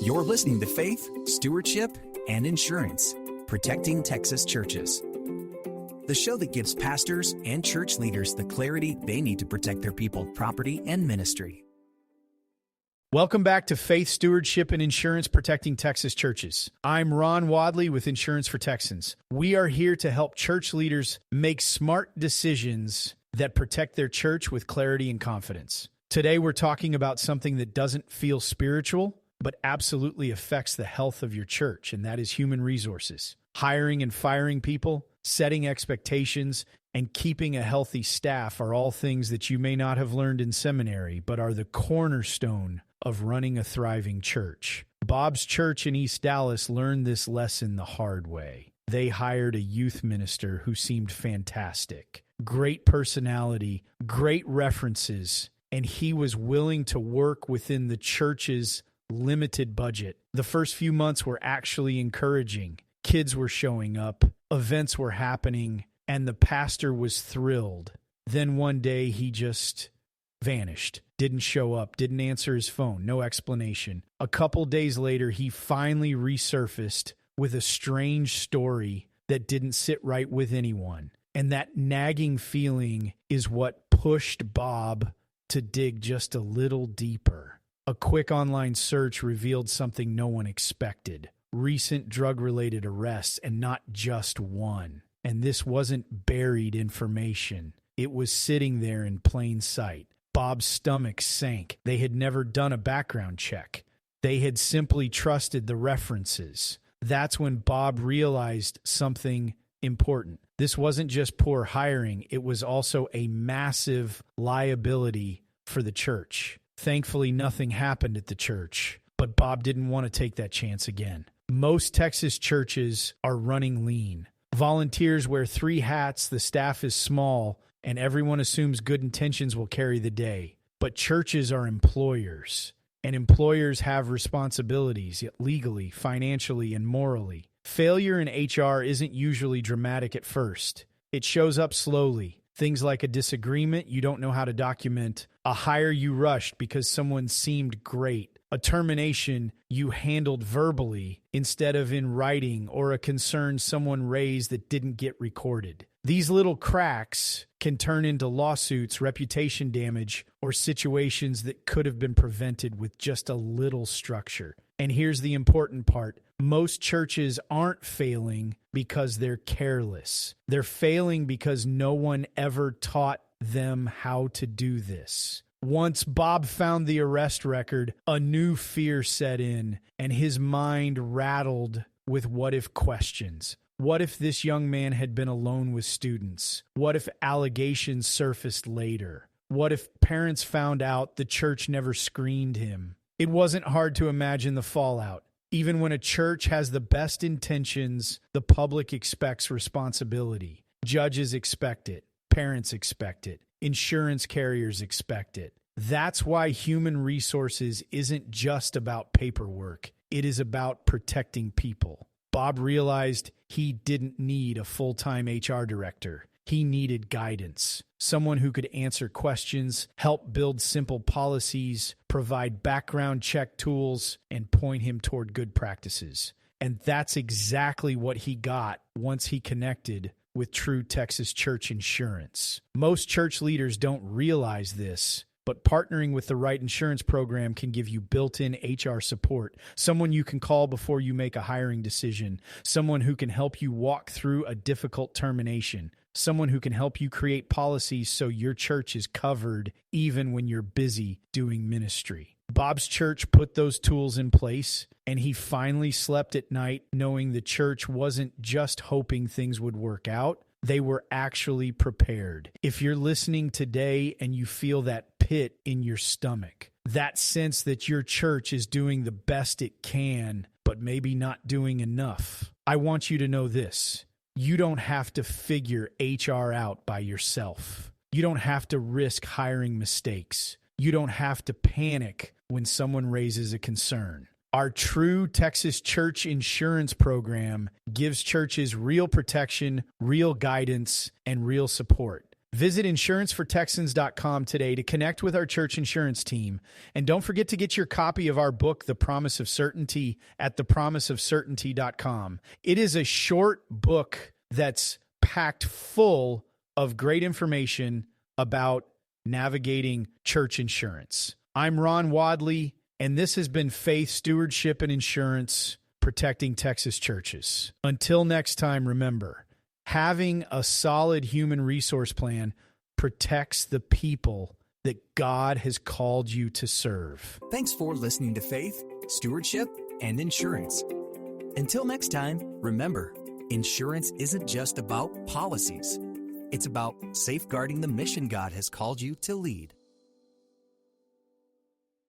You're listening to Faith, Stewardship, and Insurance, Protecting Texas Churches. The show that gives pastors and church leaders the clarity they need to protect their people, property, and ministry. Welcome back to Faith, Stewardship, and Insurance, Protecting Texas Churches. I'm Ron Wadley with Insurance for Texans. We are here to help church leaders make smart decisions that protect their church with clarity and confidence. Today, we're talking about something that doesn't feel spiritual, but absolutely affects the health of your church, and that is human resources. Hiring and firing people, setting expectations, and keeping a healthy staff are all things that you may not have learned in seminary, but are the cornerstone of running a thriving church. Bob's church in East Dallas learned this lesson the hard way. They hired a youth minister who seemed fantastic. Great personality, great references, and he was willing to work within the church's limited budget. The first few months were actually encouraging. Kids were showing up, events were happening, and the pastor was thrilled. Then one day he just vanished, didn't show up, didn't answer his phone, no explanation. A couple days later, he finally resurfaced with a strange story that didn't sit right with anyone. And that nagging feeling is what pushed Bob to dig just a little deeper. A quick online search revealed something no one expected. Recent drug-related arrests, and not just one. And this wasn't buried information. It was sitting there in plain sight. Bob's stomach sank. They had never done a background check. They had simply trusted the references. That's when Bob realized something important. This wasn't just poor hiring. It was also a massive liability for the church. Thankfully, nothing happened at the church, but Bob didn't want to take that chance again. Most Texas churches are running lean. Volunteers wear 3 hats, the staff is small, and everyone assumes good intentions will carry the day. But churches are employers, and employers have responsibilities legally, financially, and morally. Failure in HR isn't usually dramatic at first. It shows up slowly. Things like a disagreement you don't know how to document, a hire you rushed because someone seemed great, a termination you handled verbally instead of in writing, or a concern someone raised that didn't get recorded. These little cracks can turn into lawsuits, reputation damage, or situations that could have been prevented with just a little structure. And here's the important part. Most churches aren't failing because they're careless. They're failing because no one ever taught them how to do this. Once Bob found the arrest record, a new fear set in, and his mind rattled with what-if questions. What if this young man had been alone with students? What if allegations surfaced later? What if parents found out the church never screened him? It wasn't hard to imagine the fallout. Even when a church has the best intentions, the public expects responsibility. Judges expect it. Parents expect it. Insurance carriers expect it. That's why human resources isn't just about paperwork. It is about protecting people. Bob realized he didn't need a full-time HR director. He needed guidance, someone who could answer questions, help build simple policies, provide background check tools, and point him toward good practices. And that's exactly what he got once he connected with True Texas Church Insurance. Most church leaders don't realize this, but partnering with the right insurance program can give you built-in HR support, someone you can call before you make a hiring decision, someone who can help you walk through a difficult termination, someone who can help you create policies so your church is covered even when you're busy doing ministry. Bob's church put those tools in place, and he finally slept at night knowing the church wasn't just hoping things would work out. They were actually prepared. If you're listening today and you feel that pit in your stomach, that sense that your church is doing the best it can, but maybe not doing enough, I want you to know this. You don't have to figure HR out by yourself. You don't have to risk hiring mistakes. You don't have to panic when someone raises a concern. Our True Texas Church Insurance program gives churches real protection, real guidance, and real support. Visit insurancefortexans.com today to connect with our church insurance team. And don't forget to get your copy of our book, The Promise of Certainty, at thepromiseofcertainty.com. It is a short book that's packed full of great information about navigating church insurance. I'm Ron Wadley, and this has been Faith Stewardship and Insurance, protecting Texas churches. Until next time, remember, having a solid human resource plan protects the people that God has called you to serve. Thanks for listening to Faith, Stewardship, and Insurance. Until next time, remember, insurance isn't just about policies. It's about safeguarding the mission God has called you to lead.